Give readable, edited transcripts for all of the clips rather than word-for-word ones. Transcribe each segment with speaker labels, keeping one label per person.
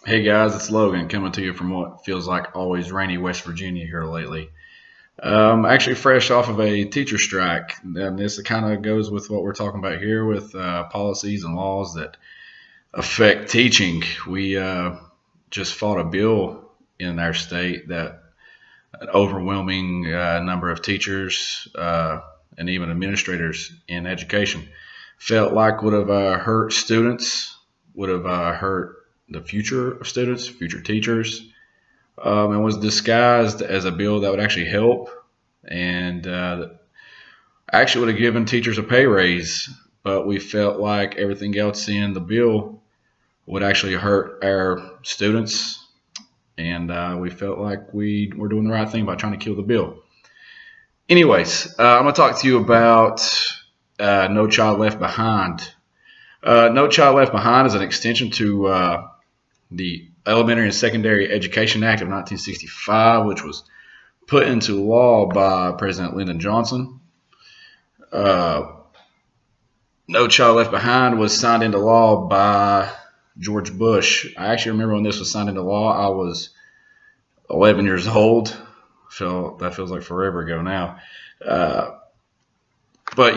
Speaker 1: Hey guys, it's Logan coming to you from what feels like always rainy West Virginia here lately. Actually, fresh off of a teacher strike, and this kind of goes with what we're talking about here with policies and laws that affect teaching. We just fought a bill in our state that an overwhelming number of teachers and even administrators in education felt like would have hurt students, would have hurt the future of students, future teachers, and was disguised as a bill that would actually help and actually would have given teachers a pay raise. But we felt like everything else in the bill would actually hurt our students, and we felt like we were doing the right thing by trying to kill the bill. Anyways, I'm going to talk to you about No Child Left Behind. No Child Left Behind is an extension to the Elementary and Secondary Education Act of 1965, which was put into law by President Lyndon Johnson. No Child Left Behind was signed into law by George Bush. I actually remember when this was signed into law, I was 11 years old. That feels like forever ago now. But,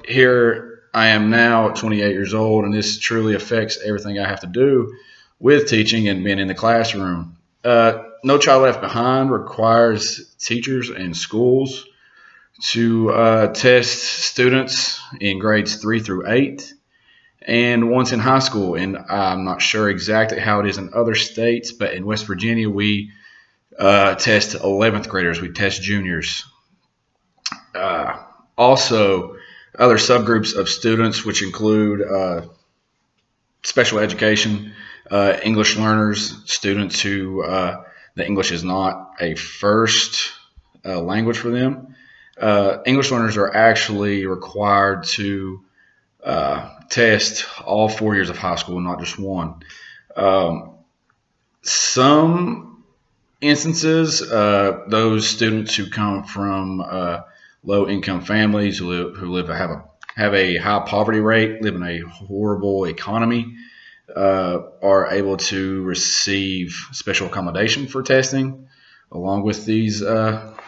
Speaker 1: here I am now, 28 years old, and this truly affects everything I have to do with teaching and being in the classroom. No Child Left Behind requires teachers and schools to test students in grades 3 through 8 and once in high school. And I'm not sure exactly how it is in other states, but in West Virginia, we test 11th graders. We test juniors. Also, other subgroups of students, which include special education, English learners, students who the English is not a first language for them. English learners are actually required to test all 4 years of high school, not just one. Some instances, those students who come from low-income families who have a high poverty rate, live in a horrible economy, are able to receive special accommodation for testing, along with these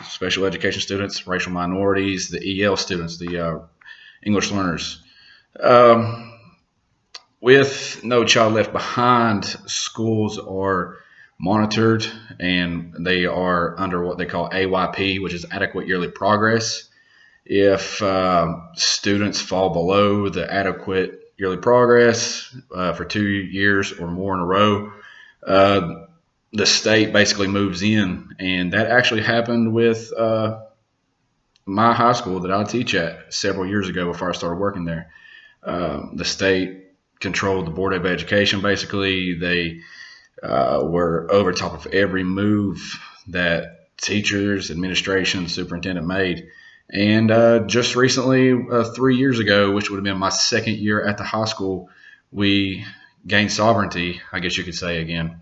Speaker 1: special education students, racial minorities, the EL students, the English learners. With No Child Left Behind, schools are monitored and they are under what they call AYP, which is adequate yearly progress. If students fall below the adequate yearly progress for 2 years or more in a row, the state basically moves in. And that actually happened with my high school that I teach at several years ago before I started working there. The state controlled the Board of Education. Basically, they were over top of every move that teachers, administration, superintendent made. And just recently, 3 years ago, which would have been my second year at the high school, we gained sovereignty, I guess you could say, again.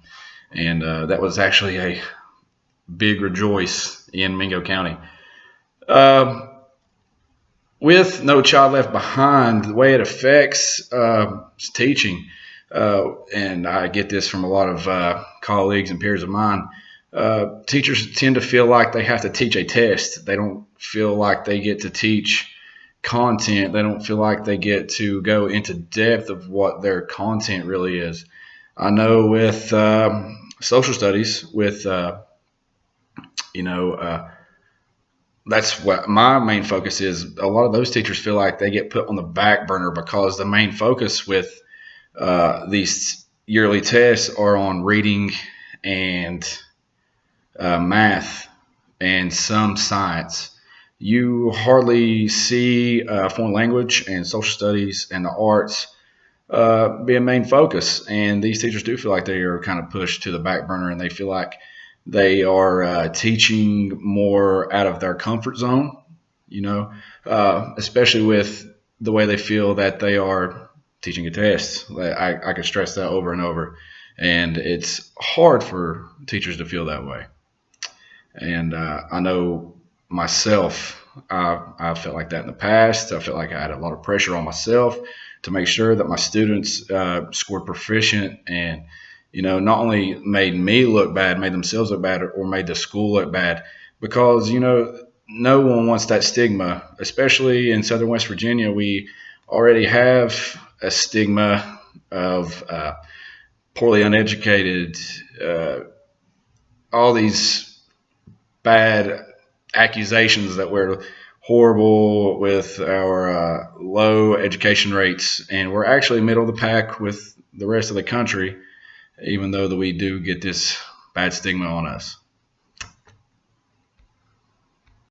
Speaker 1: And that was actually a big rejoice in Mingo County. With No Child Left Behind, the way it affects teaching, and I get this from a lot of colleagues and peers of mine, teachers tend to feel like they have to teach a test. They don't feel like they get to teach content. They don't feel like they get to go into depth of what their content really is. I know with social studies, with that's what my main focus is. A lot of those teachers feel like they get put on the back burner because the main focus with these yearly tests are on reading and math and some science. You hardly see foreign language and social studies and the arts be a main focus. And these teachers do feel like they are kind of pushed to the back burner, and they feel like they are teaching more out of their comfort zone, especially with the way they feel that they are teaching a test. I can stress that over and over. And it's hard for teachers to feel that way. And I know myself, I felt like that in the past. I felt like I had a lot of pressure on myself to make sure that my students scored proficient and not only made me look bad, made themselves look bad, or made the school look bad, because no one wants that stigma, especially in Southern West Virginia. We already have a stigma of poorly uneducated, all these bad accusations that we're horrible with our low education rates, and we're actually middle of the pack with the rest of the country, even though that we do get this bad stigma on us.